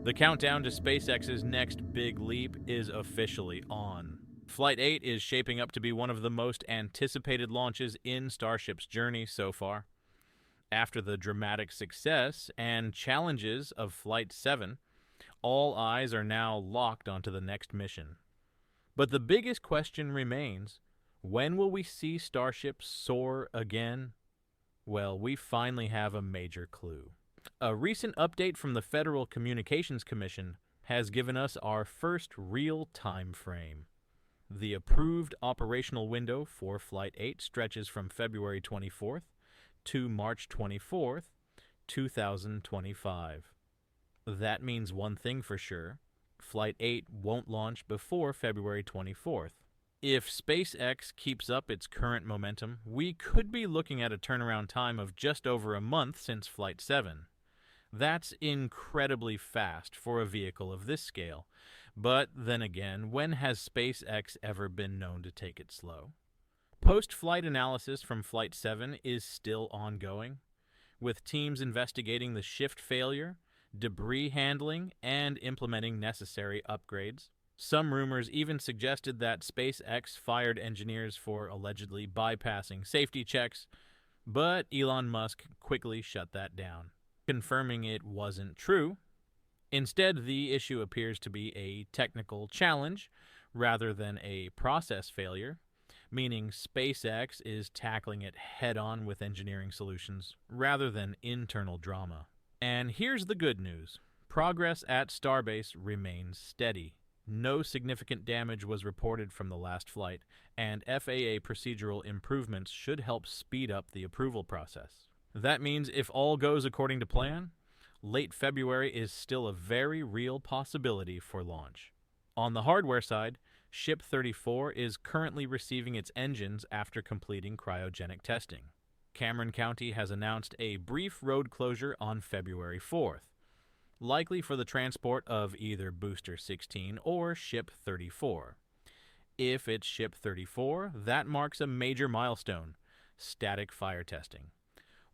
The countdown to SpaceX's next big leap is officially on. Flight 8 is shaping up to be one of the most anticipated launches in Starship's journey so far. After the dramatic success and challenges of Flight 7, all eyes are now locked onto the next mission. But the biggest question remains, when will we see Starship soar again? Well, we finally have a major clue. A recent update from the Federal Communications Commission has given us our first real time frame. The approved operational window for Flight 8 stretches from February 24th to March 24th, 2025. That means one thing for sure. Flight 8 won't launch before February 24th. If SpaceX keeps up its current momentum, we could be looking at a turnaround time of just over a month since Flight 7. That's incredibly fast for a vehicle of this scale. But then again, when has SpaceX ever been known to take it slow? Post-flight analysis from Flight 7 is still ongoing, with teams investigating the shift failure, debris handling, and implementing necessary upgrades. Some rumors even suggested that SpaceX fired engineers for allegedly bypassing safety checks, but Elon Musk quickly shut that down, confirming it wasn't true. Instead, the issue appears to be a technical challenge rather than a process failure, meaning SpaceX is tackling it head-on with engineering solutions rather than internal drama. And here's the good news. Progress at Starbase remains steady. No significant damage was reported from the last flight, and FAA procedural improvements should help speed up the approval process. That means if all goes according to plan, late February is still a very real possibility for launch. On the hardware side, Ship 34 is currently receiving its engines after completing cryogenic testing. Cameron County has announced a brief road closure on February 4th, likely for the transport of either Booster 16 or Ship 34. If it's Ship 34, that marks a major milestone, static fire testing.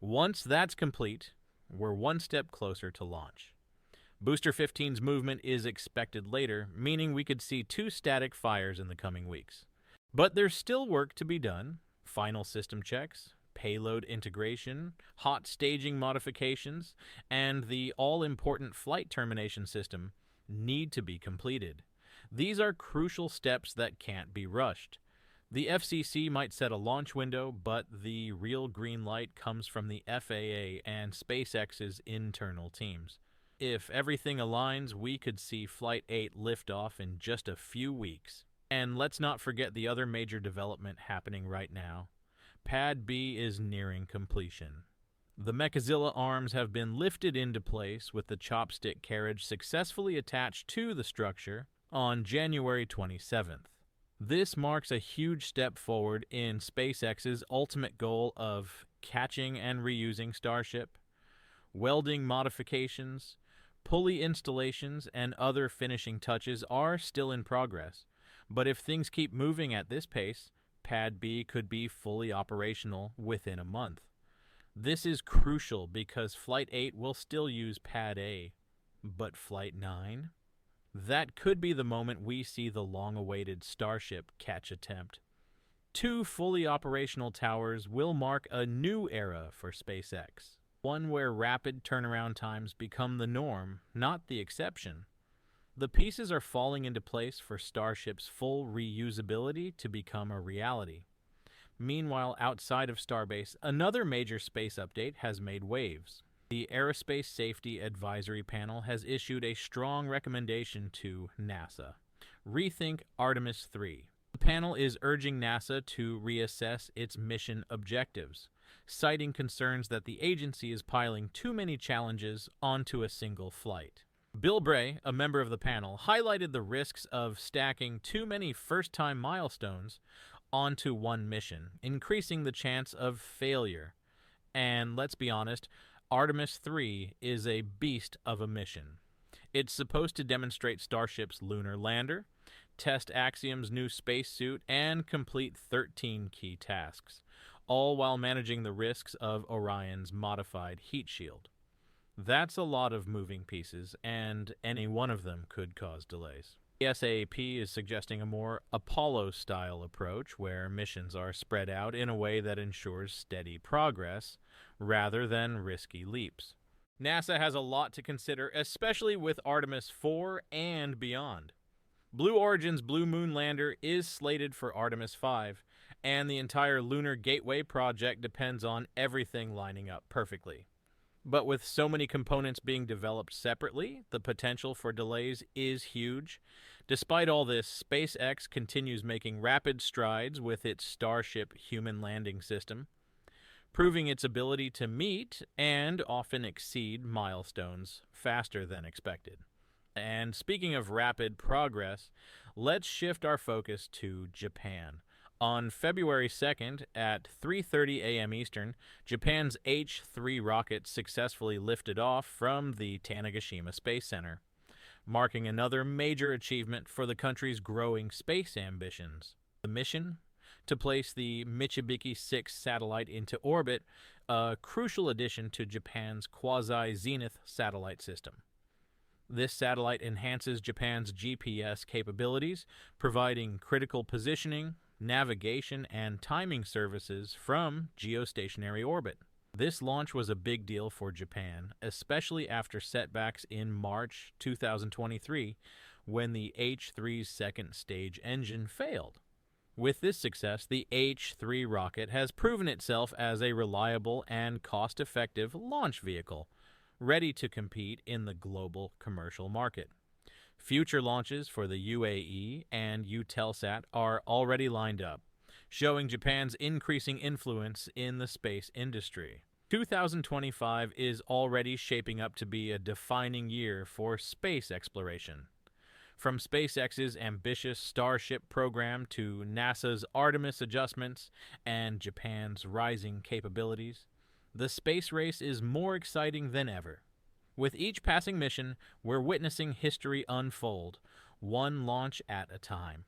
Once that's complete, we're one step closer to launch. Booster 15's movement is expected later, meaning we could see 2 static fires in the coming weeks. But there's still work to be done. Final system checks, payload integration, hot staging modifications, and the all-important flight termination system need to be completed. These are crucial steps that can't be rushed. The FCC might set a launch window, but the real green light comes from the FAA and SpaceX's internal teams. If everything aligns, we could see Flight 8 lift off in just a few weeks. And let's not forget the other major development happening right now. Pad B is nearing completion. The Mechazilla arms have been lifted into place with the chopstick carriage successfully attached to the structure on January 27th. This marks a huge step forward in SpaceX's ultimate goal of catching and reusing Starship. Welding modifications, pulley installations, and other finishing touches are still in progress, but if things keep moving at this pace, Pad B could be fully operational within a month. This is crucial because Flight 8 will still use Pad A, but Flight 9? That could be the moment we see the long-awaited Starship catch attempt. 2 fully operational towers will mark a new era for SpaceX, one where rapid turnaround times become the norm, not the exception. The pieces are falling into place for Starship's full reusability to become a reality. Meanwhile, outside of Starbase, another major space update has made waves. The Aerospace Safety Advisory Panel has issued a strong recommendation to NASA. Rethink Artemis 3. The panel is urging NASA to reassess its mission objectives, citing concerns that the agency is piling too many challenges onto a single flight. Bill Bray, a member of the panel, highlighted the risks of stacking too many first-time milestones onto one mission, increasing the chance of failure. And let's be honest, Artemis 3 is a beast of a mission. It's supposed to demonstrate Starship's lunar lander, test Axiom's new spacesuit, and complete 13 key tasks, all while managing the risks of Orion's modified heat shield. That's a lot of moving pieces, and any one of them could cause delays. The SAP is suggesting a more Apollo-style approach where missions are spread out in a way that ensures steady progress rather than risky leaps. NASA has a lot to consider, especially with Artemis 4 and beyond. Blue Origin's Blue Moon lander is slated for Artemis 5, and the entire Lunar Gateway project depends on everything lining up perfectly. But with so many components being developed separately, the potential for delays is huge. Despite all this, SpaceX continues making rapid strides with its Starship human landing system, proving its ability to meet and often exceed milestones faster than expected. And speaking of rapid progress, let's shift our focus to Japan. On February 2nd at 3:30 a.m. Eastern, Japan's H-3 rocket successfully lifted off from the Tanegashima Space Center, marking another major achievement for the country's growing space ambitions. The mission? To place the Michibiki 6 satellite into orbit, a crucial addition to Japan's quasi-zenith satellite system. This satellite enhances Japan's GPS capabilities, providing critical positioning, navigation, and timing services from geostationary orbit. This launch was a big deal for Japan, especially after setbacks in March 2023 when the H-3's second stage engine failed. With this success, the H-3 rocket has proven itself as a reliable and cost-effective launch vehicle, ready to compete in the global commercial market. Future launches for the UAE and Eutelsat are already lined up, showing Japan's increasing influence in the space industry. 2025 is already shaping up to be a defining year for space exploration. From SpaceX's ambitious Starship program to NASA's Artemis adjustments and Japan's rising capabilities, the space race is more exciting than ever. With each passing mission, we're witnessing history unfold, one launch at a time.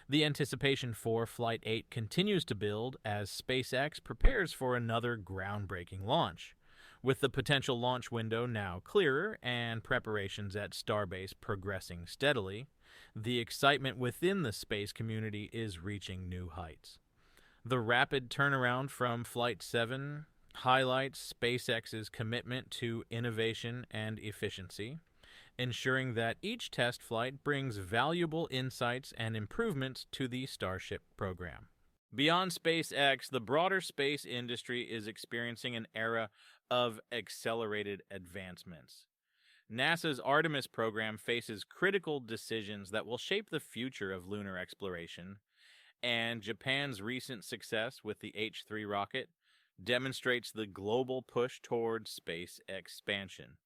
The anticipation for Flight 8 continues to build as SpaceX prepares for another groundbreaking launch. With the potential launch window now clearer and preparations at Starbase progressing steadily, the excitement within the space community is reaching new heights. The rapid turnaround from Flight 7 highlights SpaceX's commitment to innovation and efficiency, ensuring that each test flight brings valuable insights and improvements to the Starship program. Beyond SpaceX, the broader space industry is experiencing an era of accelerated advancements. NASA's Artemis program faces critical decisions that will shape the future of lunar exploration, and Japan's recent success with the H-3 rocket demonstrates the global push toward space expansion.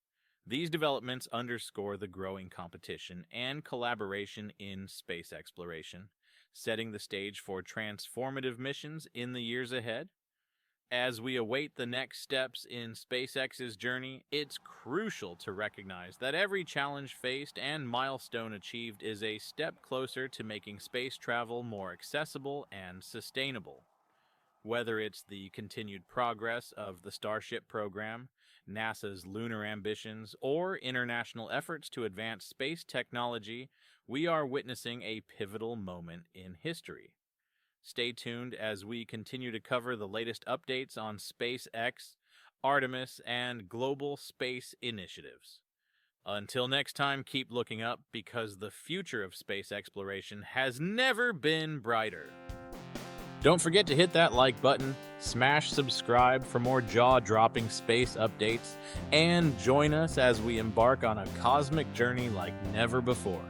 These developments underscore the growing competition and collaboration in space exploration, setting the stage for transformative missions in the years ahead. As we await the next steps in SpaceX's journey, it's crucial to recognize that every challenge faced and milestone achieved is a step closer to making space travel more accessible and sustainable. Whether it's the continued progress of the Starship program, NASA's lunar ambitions, or international efforts to advance space technology, we are witnessing a pivotal moment in history. Stay tuned as we continue to cover the latest updates on SpaceX, Artemis, and global space initiatives. Until next time, keep looking up because the future of space exploration has never been brighter. Don't forget to hit that like button, smash subscribe for more jaw-dropping space updates, and join us as we embark on a cosmic journey like never before.